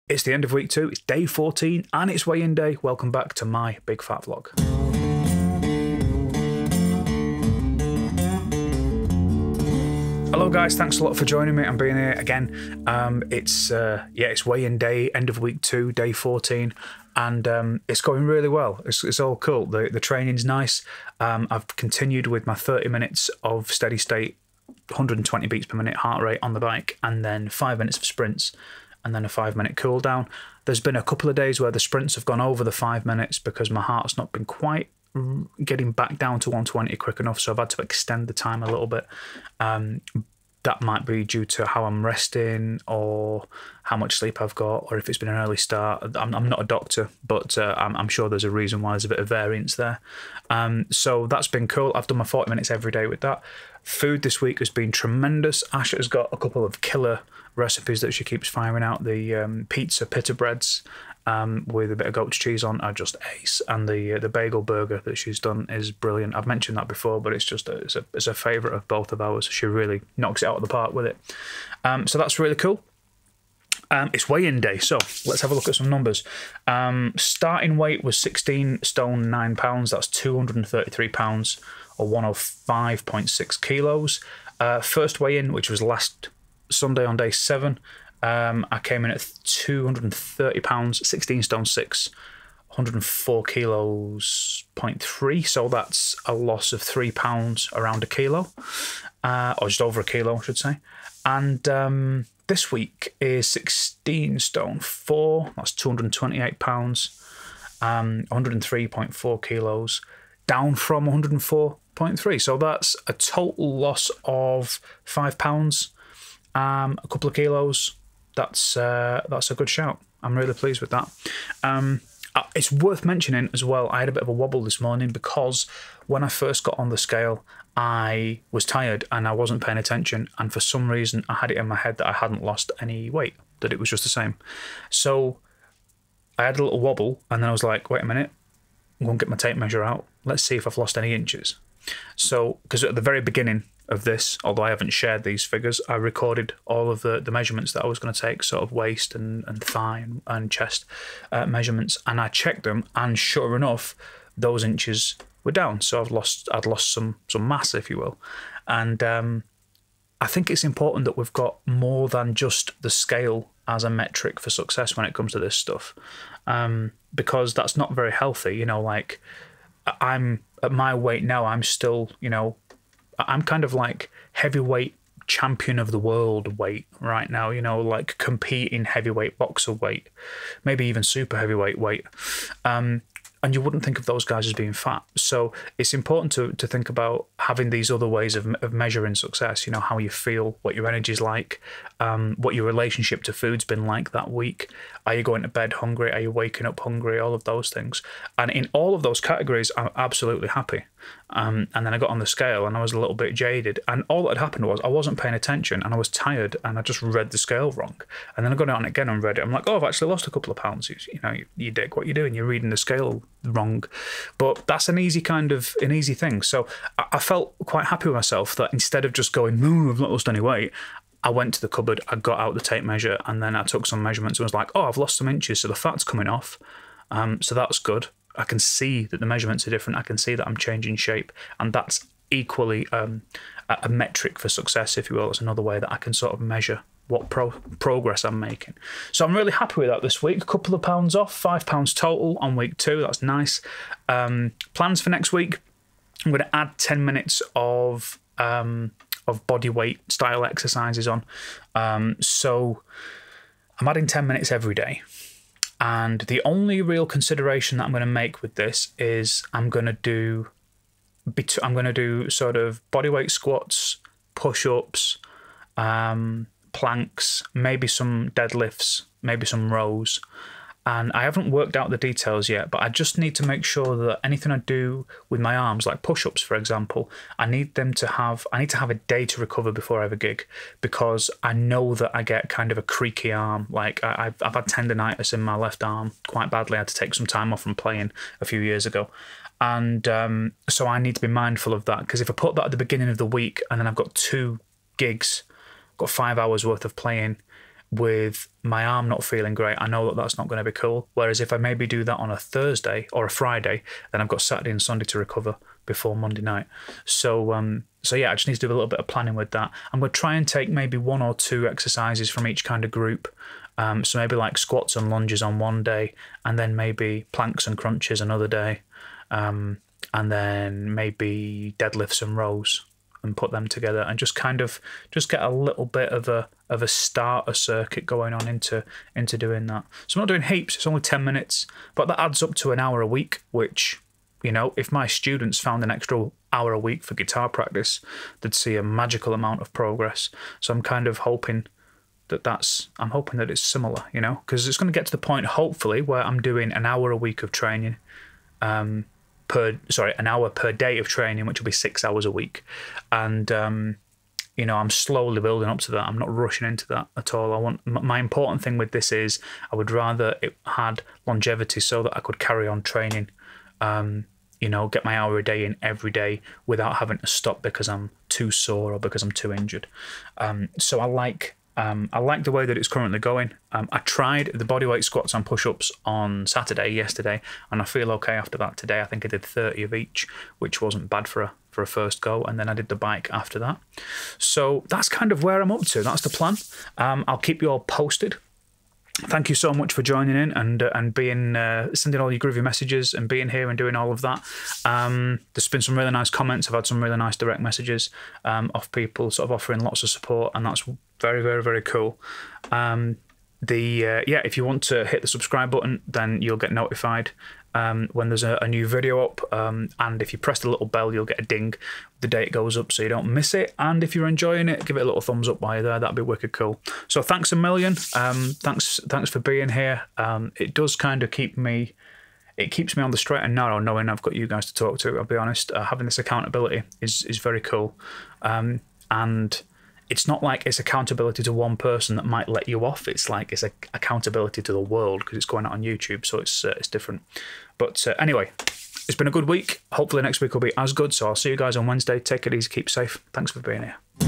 It's the end of week 2, it's day 14, and it's weigh-in day. Welcome back to my big fat vlog. Hello guys, thanks a lot for joining me and being here again. It's weigh-in day, end of week 2, day 14, and it's going really well. It's all cool. The training's nice. I've continued with my 30 minutes of steady state, 120 beats per minute heart rate on the bike, and then 5 minutes of sprints, and then a 5-minute cool down. There's been a couple of days where the sprints have gone over the 5 minutes because my heart's not been quite getting back down to 120 quick enough, so I've had to extend the time a little bit. That might be due to how I'm resting or how much sleep I've got, or if it's been an early start. I'm not a doctor, but I'm sure there's a reason why there's a bit of variance there. So that's been cool. I've done my 40 minutes every day with that. Food this week has been tremendous. Ash has got a couple of killer recipes that she keeps firing out. The pizza pita breads with a bit of goat cheese on are just ace, and the bagel burger that she's done is brilliant. I've mentioned that before, but it's a favourite of both of ours. She really knocks it out of the park with it. So that's really cool. It's weigh-in day, so let's have a look at some numbers. Starting weight was 16 stone 9 pounds. That's 233 pounds, or 105.6 kilos. First weigh-in, which was last Sunday on day 7, I came in at 230 pounds, 16 stone 6, 104 kilos, 0.3. So that's a loss of 3 pounds, around a kilo, or just over a kilo, I should say. And this week is 16 stone 4. That's 228 pounds, 103.4 kilos, down from 104.3. So that's a total loss of 5 pounds. A couple of kilos. That's a good shout. I'm really pleased with that. It's worth mentioning as well, I had a bit of a wobble this morning because when I first got on the scale, I was tired and I wasn't paying attention, and for some reason I had it in my head that I hadn't lost any weight, that it was just the same. So I had a little wobble, and then I was like, wait a minute, I'm going to get my tape measure out. Let's see if I've lost any inches. So, because at the very beginning of this, although I haven't shared these figures, I recorded all of the measurements that I was going to take, sort of waist and thigh and chest measurements, and I checked them, and sure enough, those inches were down. So I'd lost some mass, if you will. And I think it's important that we've got more than just the scale as a metric for success when it comes to this stuff, because that's not very healthy. You know, like, I'm at my weight now, I'm still, you know, I'm kind of like heavyweight champion of the world weight right now, you know, like competing heavyweight boxer weight, maybe even super heavyweight weight. And you wouldn't think of those guys as being fat. So it's important to think about having these other ways of measuring success, you know, how you feel, what your energy's like, what your relationship to food's been like that week. Are you going to bed hungry? Are you waking up hungry? All of those things. And in all of those categories, I'm absolutely happy. And then I got on the scale and I was a little bit jaded. And all that had happened was I wasn't paying attention and I was tired and I just read the scale wrong. And then I got on again and read it. I'm like, oh, I've actually lost a couple of pounds. You know, you dick, what you're doing, you're reading the scale wrong. But that's an easy thing. So I felt quite happy with myself that instead of just going, no, I've not lost any weight, I went to the cupboard, I got out the tape measure, and then I took some measurements and was like, oh, I've lost some inches, so the fat's coming off. So that's good. I can see that the measurements are different. I can see that I'm changing shape, and that's equally a metric for success, if you will. It's another way that I can sort of measure what progress I'm making. So I'm really happy with that this week. A couple of pounds off, 5 pounds total on week 2. That's nice. Plans for next week, I'm going to add 10 minutes of body weight style exercises on. So I'm adding 10 minutes every day. And the only real consideration that I'm going to make with this is I'm going to do sort of bodyweight squats, push-ups, planks, maybe some deadlifts, maybe some rows. And I haven't worked out the details yet, but I just need to make sure that anything I do with my arms, like push-ups, for example, I need to have a day to recover before I have a gig, because I know that I get kind of a creaky arm. Like I've had tendonitis in my left arm quite badly. I had to take some time off from playing a few years ago. And so I need to be mindful of that, because if I put that at the beginning of the week and then I've got 2 gigs, got 5 hours worth of playing, with my arm not feeling great, I know that that's not going to be cool. Whereas if I maybe do that on a Thursday or a Friday, then I've got Saturday and Sunday to recover before Monday night. So yeah, I just need to do a little bit of planning with that. I'm going to try and take maybe 1 or 2 exercises from each kind of group. So maybe like squats and lunges on one day, and then maybe planks and crunches another day, and then maybe deadlifts and rows, and put them together and just kind of get a little bit of a starter circuit going on into doing that. So I'm not doing heaps, it's only 10 minutes, but that adds up to an hour a week, which, you know, if my students found an extra hour a week for guitar practice, they'd see a magical amount of progress. So I'm kind of hoping I'm hoping that it's similar, you know, because it's going to get to the point, hopefully, where I'm doing an hour a week of training, an hour per day of training, which will be 6 hours a week. And, you know, I'm slowly building up to that. I'm not rushing into that at all. My important thing with this is I would rather it had longevity so that I could carry on training, you know, get my hour a day in every day without having to stop because I'm too sore or because I'm too injured. So I like the way that it's currently going. I tried the bodyweight squats and push-ups on Saturday yesterday, and I feel okay after that today. I think I did 30 of each, which wasn't bad for a first go, and then I did the bike after that. So that's kind of where I'm up to. That's the plan. I'll keep you all posted. Thank you so much for joining in and being sending all your groovy messages and being here and doing all of that. There's been some really nice comments. I've had some really nice direct messages of people sort of offering lots of support, and that's very, very, very cool. If you want to hit the subscribe button, then you'll get notified when there's a new video up, and if you press the little bell, you'll get a ding the day it goes up so you don't miss it. And if you're enjoying it, give it a little thumbs up while you're there. That'd be wicked cool. So thanks a million. Thanks for being here. It does kind of keeps me on the straight and narrow knowing I've got you guys to talk to. I'll be honest, having this accountability is very cool. And it's not like it's accountability to one person that might let you off. It's like it's accountability to the world because it's going out on YouTube, so it's different. But anyway, it's been a good week. Hopefully next week will be as good. So I'll see you guys on Wednesday. Take it easy, keep safe. Thanks for being here.